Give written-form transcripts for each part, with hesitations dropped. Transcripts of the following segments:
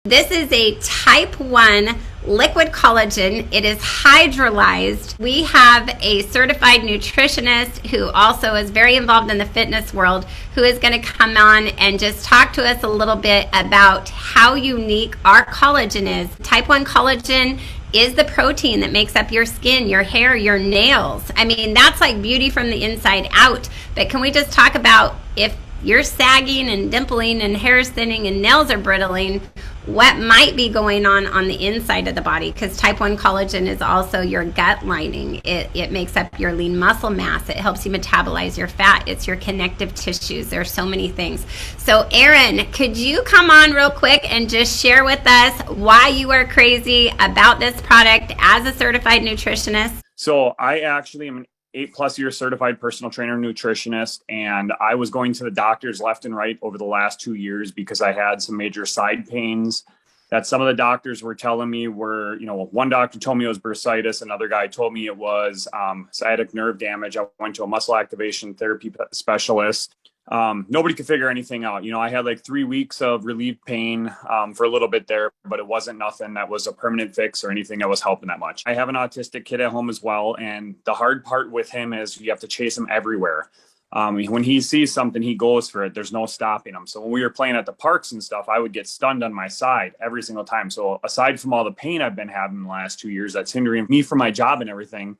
This is a type 1 liquid collagen. It is hydrolyzed. We have a certified nutritionist who also is very involved in the fitness world, who is going to come on and just talk to us a little bit about how unique our collagen is. Type 1 collagen is the protein that makes up your skin, your hair, your nails. I mean, that's like beauty from the inside out. But can we just talk about, if you're sagging and dimpling and hair is thinning and nails are brittling, what might be going on the inside of the body? Because type 1 collagen is also your gut lining. It makes up your lean muscle mass. It helps you metabolize your fat. It's your connective tissues. There are so many things. So Aaron, could you come on real quick and just share with us why you are crazy about this product as a certified nutritionist? So I actually am an 8+ year certified personal trainer nutritionist, and I was going to the doctors left and right over the last 2 years because I had some major side pains that some of the doctors were telling me were, one doctor told me it was bursitis, another guy told me it was sciatic nerve damage. I went to a muscle activation therapy specialist. Nobody could figure anything out. I had like 3 weeks of relieved pain for a little bit there, but it wasn't nothing that was a permanent fix or anything that was helping that much. I have an autistic kid at home as well. And the hard part with him is you have to chase him everywhere. When he sees something, he goes for it. There's no stopping him. So when we were playing at the parks and stuff, I would get stunned on my side every single time. So aside from all the pain I've been having the last 2 years, that's hindering me from my job and everything.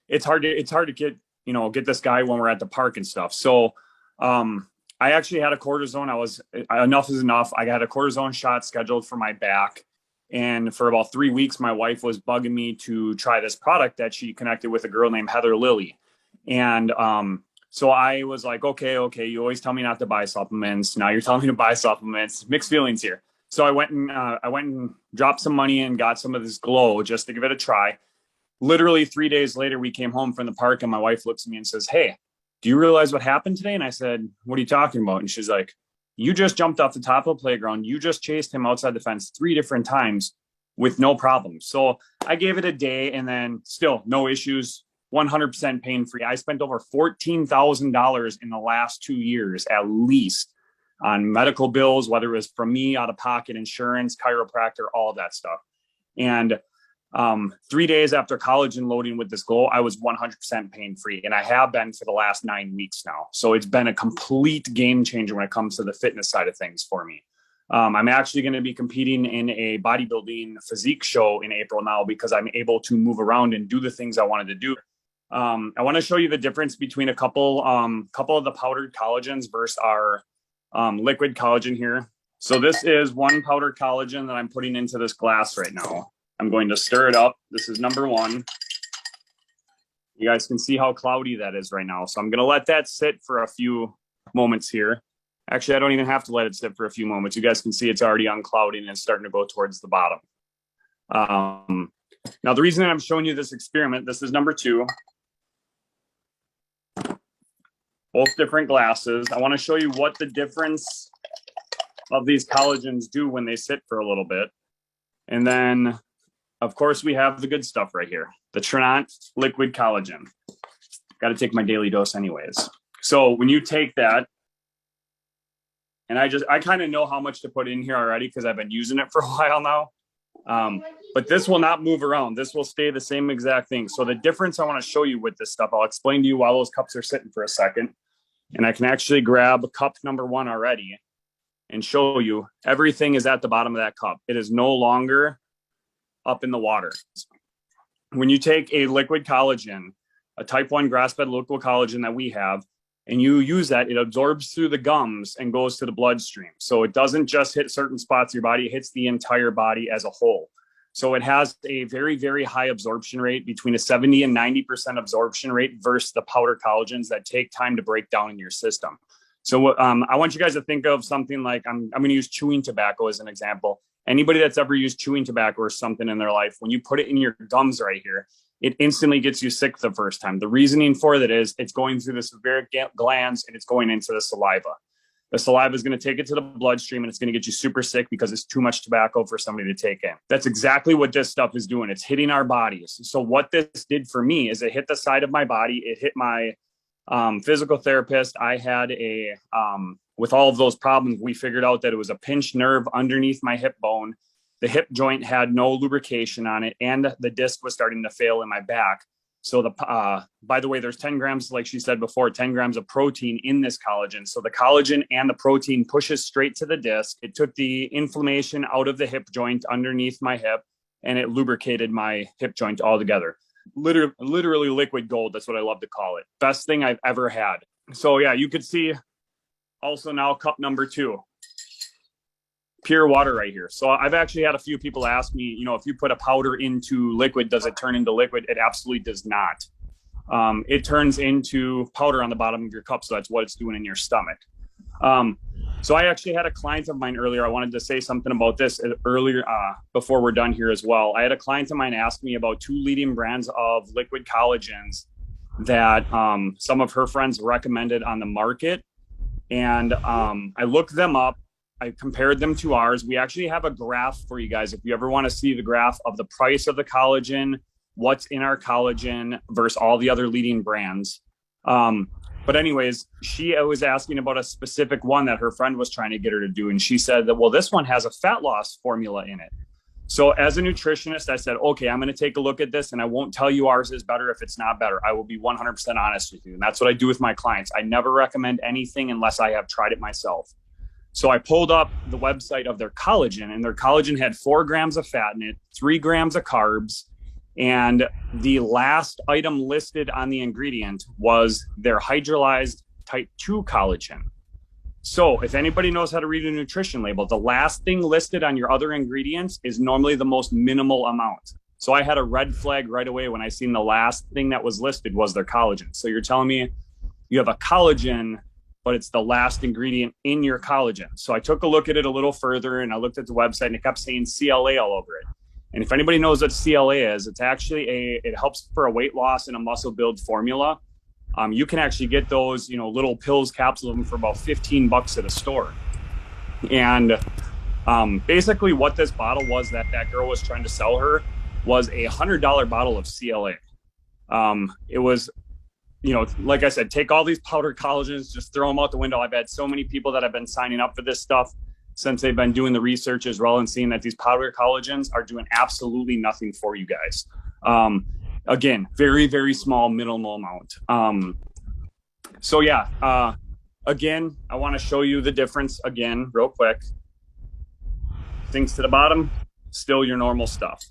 It's hard to get this guy when we're at the park and stuff. So I actually had a cortisone. Enough is enough. I had a cortisone shot scheduled for my back. And for about 3 weeks, my wife was bugging me to try this product that she connected with a girl named Heather Lilly. And so I was like, okay, you always tell me not to buy supplements. Now you're telling me to buy supplements. Mixed feelings here. So I went and dropped some money and got some of this Glow just to give it a try. Literally 3 days later, we came home from the park and my wife looks at me and says, "Hey, do you realize what happened today?" And I said, "What are you talking about?" And she's like, "You just jumped off the top of the playground. You just chased him outside the fence 3 different times with no problems." So I gave it a day and then still no issues, 100% pain-free. I spent over $14,000 in the last 2 years, at least, on medical bills, whether it was from me, out of pocket insurance, chiropractor, all of that stuff. And 3 days after collagen loading with this Glow, I was 100% pain-free. And I have been for the last 9 weeks now. So it's been a complete game changer when it comes to the fitness side of things for me. I'm actually going to be competing in a bodybuilding physique show in April now because I'm able to move around and do the things I wanted to do. I want to show you the difference between a couple of the powdered collagens versus our liquid collagen here. So this is one powdered collagen that I'm putting into this glass right now. I'm going to stir it up. This is number one. You guys can see how cloudy that is right now. So I'm going to let that sit for a few moments here. Actually, I don't even have to let it sit for a few moments. You guys can see it's already unclouding and it's starting to go towards the bottom. Now, the reason that I'm showing you this experiment, this is number 2. Both different glasses. I want to show you what the difference of these collagens do when they sit for a little bit. And then, of course, we have the good stuff right here, the Trinont liquid collagen. Got to take my daily dose anyways. So when you take that, and I kind of know how much to put in here already because I've been using it for a while now. But this will not move around. This will stay the same exact thing. So the difference I want to show you with this stuff, I'll explain to you while those cups are sitting for a second. And I can actually grab cup number 1 already and show you everything is at the bottom of that cup. It is no longer up in the water. When you take a liquid collagen, a type 1 grass-fed liquid collagen that we have, and you use that, it absorbs through the gums and goes to the bloodstream. So it doesn't just hit certain spots of your body, it hits the entire body as a whole. So it has a very, very high absorption rate, between a 70 and 90% absorption rate versus the powder collagens that take time to break down in your system. So I want you guys to think of something like, I'm going to use chewing tobacco as an example. Anybody that's ever used chewing tobacco or something in their life, when you put it in your gums right here, it instantly gets you sick the first time. The reasoning for that is it's going through the sebaceous glands and it's going into the saliva. The saliva is going to take it to the bloodstream and it's going to get you super sick because it's too much tobacco for somebody to take in. That's exactly what this stuff is doing. It's hitting our bodies. So what this did for me is it hit the side of my body. It hit my physical therapist. I had a with all of those problems, we figured out that it was a pinched nerve underneath my hip bone. The hip joint had no lubrication on it, and the disc was starting to fail in my back. So by the way, there's 10 grams, like she said before, 10 grams of protein in this collagen. So the collagen and the protein pushes straight to the disc. It took the inflammation out of the hip joint underneath my hip, and it lubricated my hip joint altogether. Literally liquid gold. That's what I love to call it. Best thing I've ever had. So yeah, you could see also now cup number 2. Pure water right here. So I've actually had a few people ask me, if you put a powder into liquid, does it turn into liquid? It absolutely does not. It turns into powder on the bottom of your cup. So that's what it's doing in your stomach. So I actually had a client of mine earlier. I wanted to say something about this earlier before we're done here as well. I had a client of mine ask me about 2 leading brands of liquid collagens that some of her friends recommended on the market. And I looked them up. I compared them to ours. We actually have a graph for you guys. If you ever want to see the graph of the price of the collagen, what's in our collagen versus all the other leading brands. But anyways, she was asking about a specific one that her friend was trying to get her to do. And she said that, well, this one has a fat loss formula in it. So as a nutritionist, I said, okay, I'm going to take a look at this, and I won't tell you ours is better if it's not better. I will be 100% honest with you. And that's what I do with my clients. I never recommend anything unless I have tried it myself. So I pulled up the website of their collagen, and their collagen had 4 grams of fat in it, 3 grams of carbs. And the last item listed on the ingredient was their hydrolyzed type 2 collagen. So if anybody knows how to read a nutrition label, the last thing listed on your other ingredients is normally the most minimal amount. So I had a red flag right away when I seen the last thing that was listed was their collagen. So you're telling me you have a collagen, but it's the last ingredient in your collagen. So I took a look at it a little further, and I looked at the website, and it kept saying CLA all over it. And if anybody knows what CLA is, it's actually it helps for a weight loss and a muscle build formula. You can actually get those, little pills, capsules of them for about $15 at a store. And basically what this bottle was that girl was trying to sell her was a $100 bottle of CLA. It was, like I said, take all these powdered collagens, just throw them out the window. I've had so many people that have been signing up for this stuff since they've been doing the research as well and seeing that these powdered collagens are doing absolutely nothing for you guys. Again, very, very small, minimal amount. So yeah, again, I want to show you the difference again, real quick. Things to the bottom, still your normal stuff.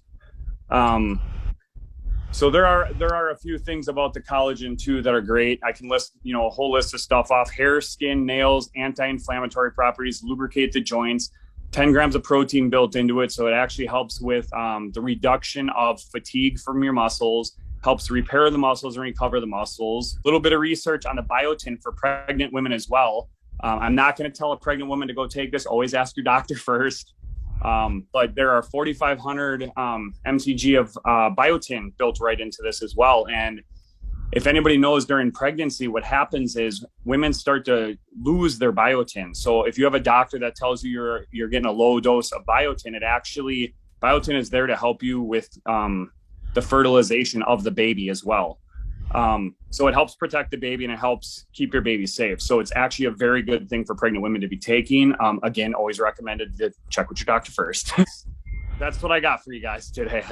So there are a few things about the collagen too that are great. I can list, a whole list of stuff off: hair, skin, nails, anti-inflammatory properties, lubricate the joints, 10 grams of protein built into it. So it actually helps with the reduction of fatigue from your muscles, helps repair the muscles and recover the muscles. A little bit of research on the biotin for pregnant women as well. I'm not going to tell a pregnant woman to go take this. Always ask your doctor first. But there are 4,500 mcg of biotin built right into this as well. And if anybody knows, during pregnancy, what happens is women start to lose their biotin. So if you have a doctor that tells you you're getting a low dose of biotin, biotin is there to help you with the fertilization of the baby as well. So it helps protect the baby and it helps keep your baby safe. So it's actually a very good thing for pregnant women to be taking. Again, always recommended to check with your doctor first. That's what I got for you guys today.